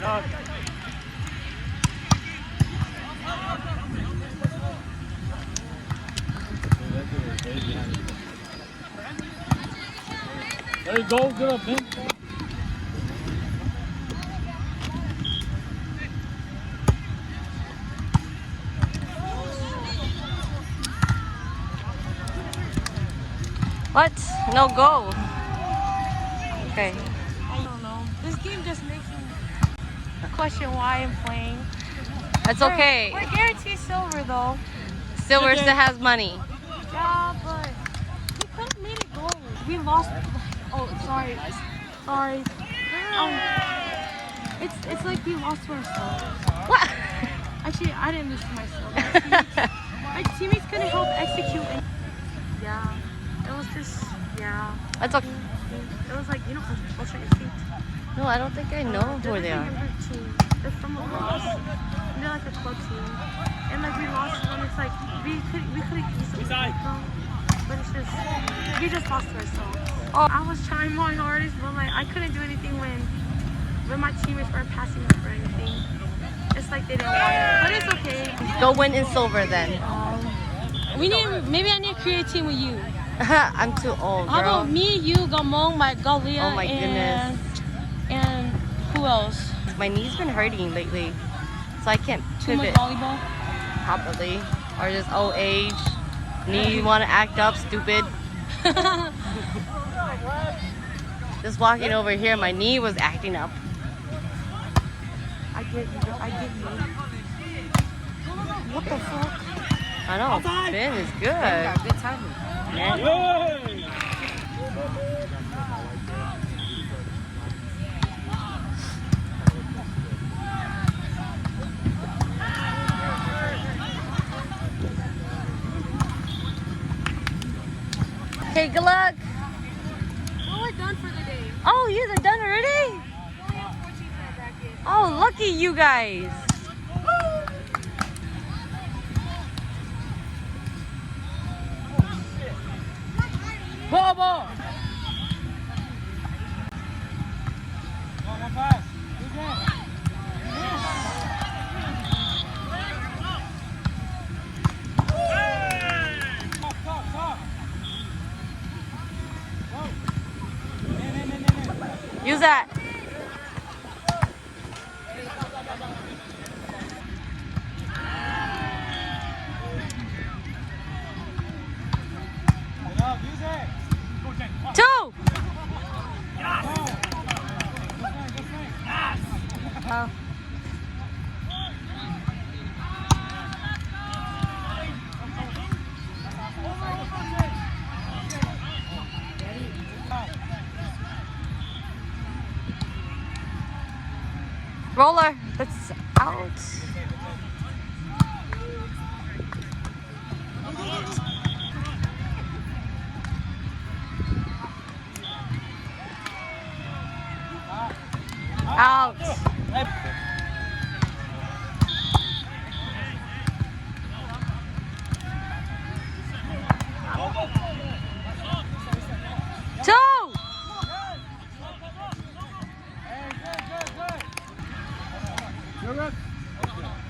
There you go, good up, man. What? No go. Okay. I don't know. This game just makes me question why I'm playing. That's okay. We're guaranteed silver though. Silver still has money. Yeah, but we could have made it gold. We lost. Oh, sorry. Sorry. It's like we lost to ourselves. What? Actually, I didn't lose to myself. My teammates couldn't help execute. Yeah. It was just, yeah. That's okay. It was like, you know, I'll show your feet. No, I don't think I know who they are. They're from a loss. They're like a club team. And like we lost to them. It's like we could easily beat them. But it's just we just lost to ourselves. Oh, I was trying my hardest, but like I couldn't do anything when my teammates weren't passing up or anything. It's like they didn't want it. But it's okay. Go win in silver then. Maybe I need to create a team with you. I'm too old, How girl. about me, you, Gamong, Galia, Oh my goodness. And who else? My knee's been hurting lately, so I can't Too much pivot. volleyball? Probably. Or just old age. Knee want to act up, stupid. Just walking over here, my knee was acting up. I get you. What the fuck? I know, Ben is good. Yeah, good timing. Hey! Okay, good luck. Well, we're done for the day. Oh, you guys are done already? We only have 14 minute bracket. Oh, lucky you guys. Ball! One pass. Good game. Stop. Use that. Two. Roller. That's out. Out. Two.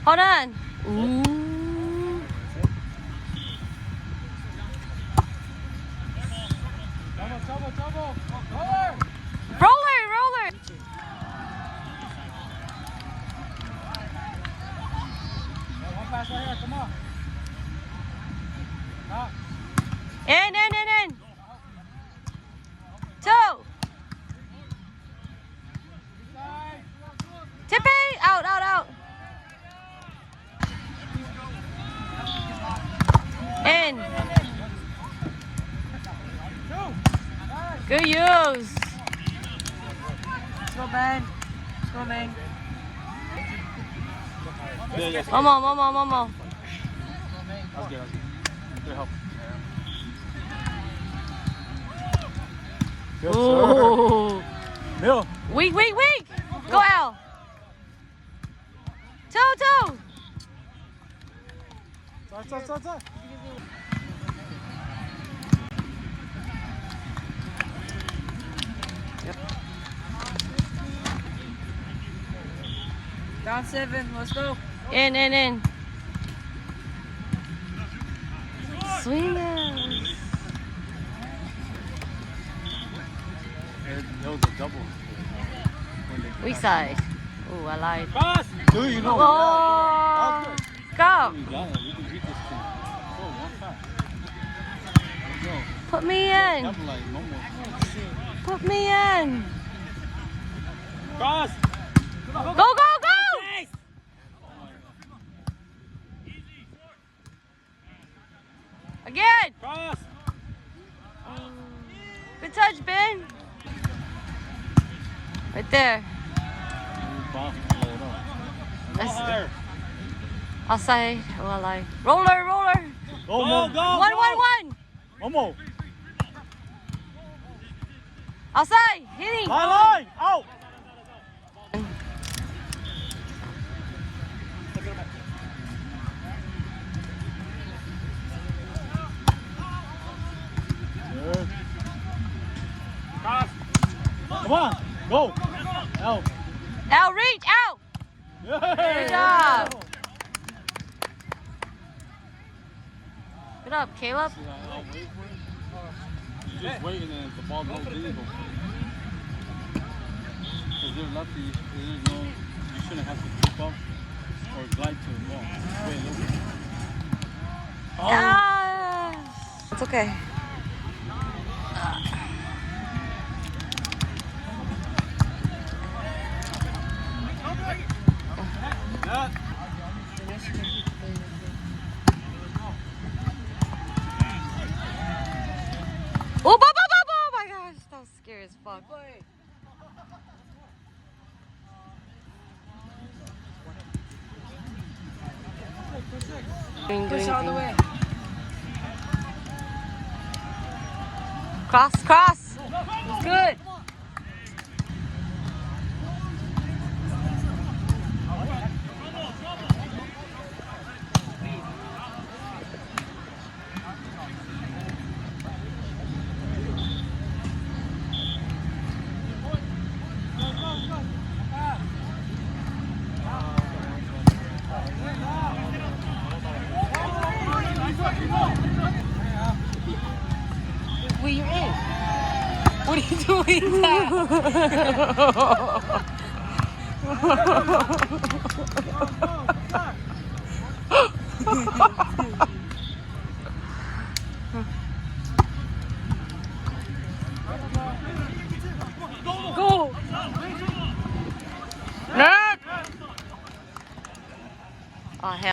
Hold on. Ooh. Trouble. Roller. One pass right here, come on. In. Two. Tippy. Out. In. Good use. Let's go, Ben. One more. That's good. Good help. Good, Ooh. Mill. Weak. Go, Al. Two. Start. Down 7. Let's go. In. Swingers. That was a double. Which side? Oh, I lied. Cross! Dude, you know. Oh, Yeah. go. We got it. We can beat this team. Go, one time. Let's go. Put me in. Capitalize, no more. Put me in. Cross! Go. Again. Cross! Good touch, Ben. Right there. That's outside. Oh, I lied. Roller. Go, Mo. Go, 1. Momo. Outside. Hitting. Line. Out. Good. Cross. Come on. Go. Out. Out. Reach. Out. Good job. Good up, Caleb. Just waiting and the ball goes in. Because they're lucky, there's no, you shouldn't have to keep up or glide to the ball. Wait a little bit. Ah, it's okay. Oh, my gosh, that was scary as fuck. Push all the way. Cross. It's good. Well, you're in. What are you doing now? Go! Net! Oh, hell.